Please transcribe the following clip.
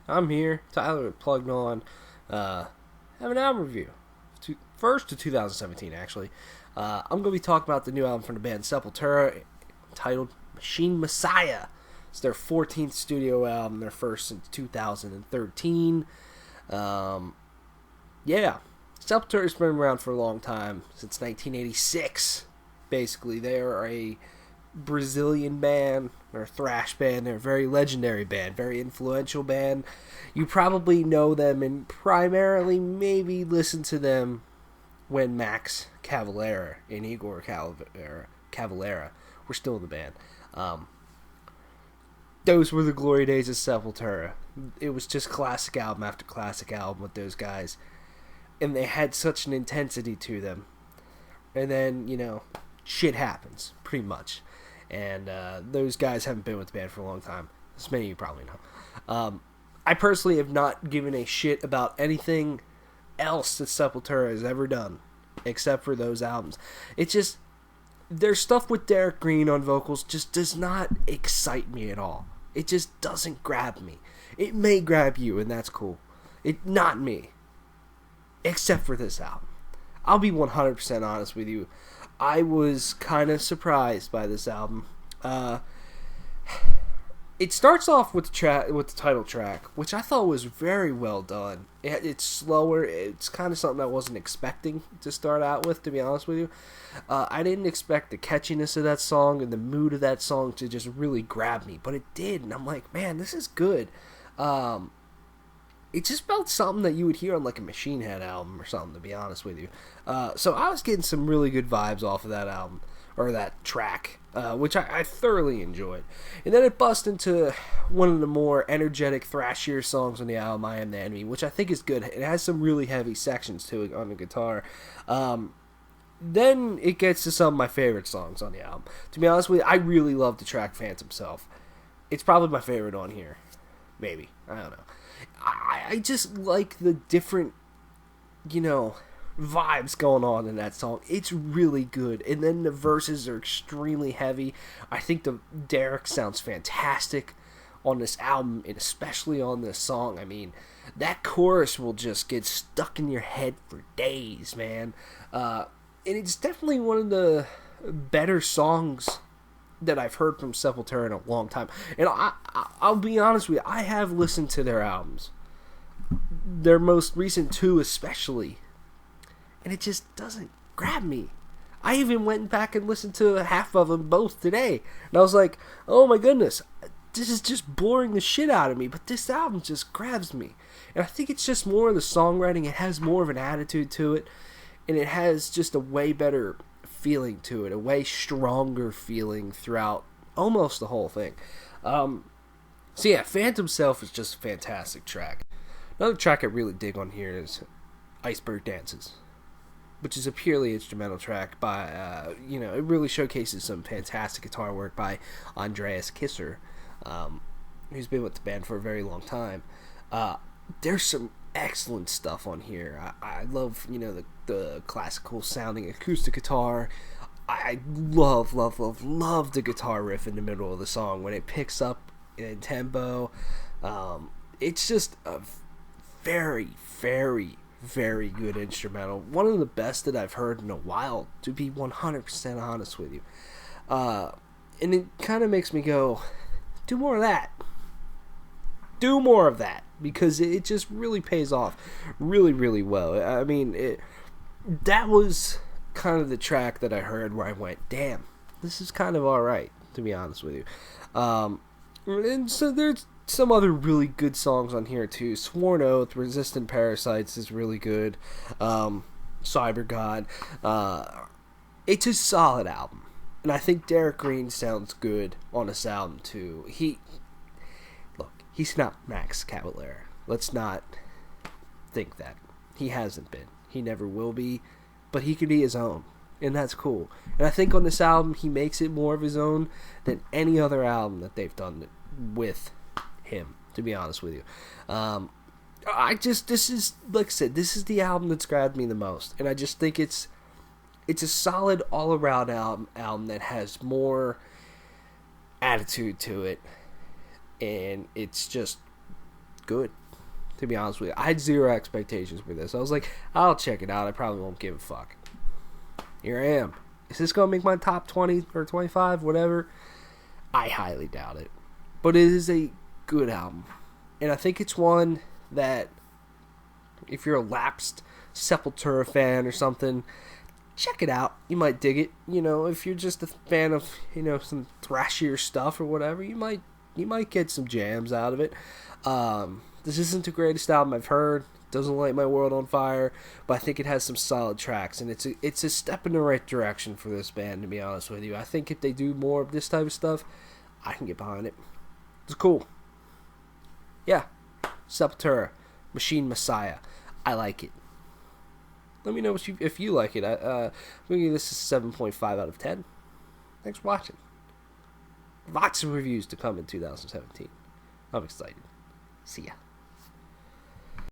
I'm here, Tyler, plugged on. Have an album review. First to 2017, actually. I'm going to be talking about the new album from the band Sepultura, titled Machine Messiah. It's their 14th studio album, their first since 2013. Sepultura's been around for a long time, since 1986. Basically, they are a Brazilian band, or thrash band. They're a very legendary band, very influential band. You probably know them and primarily maybe listen to them when Max Cavalera and Igor Cavalera were still in the band. Those were the glory days of Sepultura. It was just classic album after classic album with those guys. And they had such an intensity to them. And then, shit happens, pretty much. And those guys haven't been with the band for a long time. As many of you probably know. I personally have not given a shit about anything else that Sepultura has ever done, except for those albums. It's just, their stuff with Derek Green on vocals just does not excite me at all. It just doesn't grab me. It may grab you, and that's cool. Not me. Except for this album. I'll be 100% honest with you. I was kind of surprised by this album. It starts off with the title track, which I thought was very well done. It's slower. It's kind of something I wasn't expecting to start out with, to be honest with you. I didn't expect the catchiness of that song and the mood of that song to just really grab me, but it did, and I'm like, man, this is good. It just felt something that you would hear on like a Machine Head album or something, to be honest with you. So I was getting some really good vibes off of that album, or that track, which I thoroughly enjoyed. And then it busts into one of the more energetic, thrashier songs on the album, I Am the Enemy, which I think is good. It has some really heavy sections to it on the guitar. Then it gets to some of my favorite songs on the album. To be honest with you, I really love the track Phantom Self. It's probably my favorite on here. Maybe. I don't know. I just like the different, vibes going on in that song. It's really good. And then the verses are extremely heavy. I think the Derek sounds fantastic on this album, and especially on this song. I mean, that chorus will just get stuck in your head for days, man. And it's definitely one of the better songs that I've heard from Sepultura in a long time. And I'll be honest with you, I have listened to their albums. Their most recent two especially. And it just doesn't grab me. I even went back and listened to half of them both today. And I was like, oh my goodness, this is just boring the shit out of me. But this album just grabs me. And I think it's just more of the songwriting. It has more of an attitude to it. And it has just a way better feeling to it. A way stronger feeling throughout almost the whole thing. Phantom Self is just a fantastic track. Another track I really dig on here is Iceberg Dances, which is a purely instrumental track by, it really showcases some fantastic guitar work by Andreas Kisser, who's been with the band for a very long time. There's some excellent stuff on here. I love, the classical sounding acoustic guitar. I love the guitar riff in the middle of the song when it picks up in tempo. It's just a very, very, very good instrumental. One of the best that I've heard in a while, to be 100% honest with you. And it kind of makes me go, do more of that. Do more of that. Because it just really pays off really, really well. I mean, that was kind of the track that I heard where I went, damn, this is kind of alright, to be honest with you. And so there's some other really good songs on here too. Sworn Oath, Resistant Parasites is really good. Cyber God. It's a solid album. And I think Derek Green sounds good on this album too. He's not Max Cavalera. Let's not think that. He hasn't been. He never will be. But he can be his own. And that's cool. And I think on this album, he makes it more of his own than any other album that they've done with him, to be honest with you. This is, like I said, this is the album that's grabbed me the most. And I just think it's a solid all-around album that has more attitude to it. And it's just good, to be honest with you. I had zero expectations for this. I was like, I'll check it out. I probably won't give a fuck. Here I am. Is this going to make my top 20 or 25, whatever? I highly doubt it. But it is a good album. And I think it's one that, if you're a lapsed Sepultura fan or something, check it out. You might dig it. You know, if you're just a fan of, you know, some thrashier stuff or whatever, you might get some jams out of it. This isn't the greatest album I've heard. It doesn't light my world on fire, but I think it has some solid tracks, and it's a step in the right direction for this band, to be honest with you. I think if they do more of this type of stuff, I can get behind it. It's cool. Yeah. Sepultura, Machine Messiah. I like it. Let me know if you like it. I'm going to give this a 7.5 out of 10. Thanks for watching. Lots of reviews to come in 2017. I'm excited. See ya.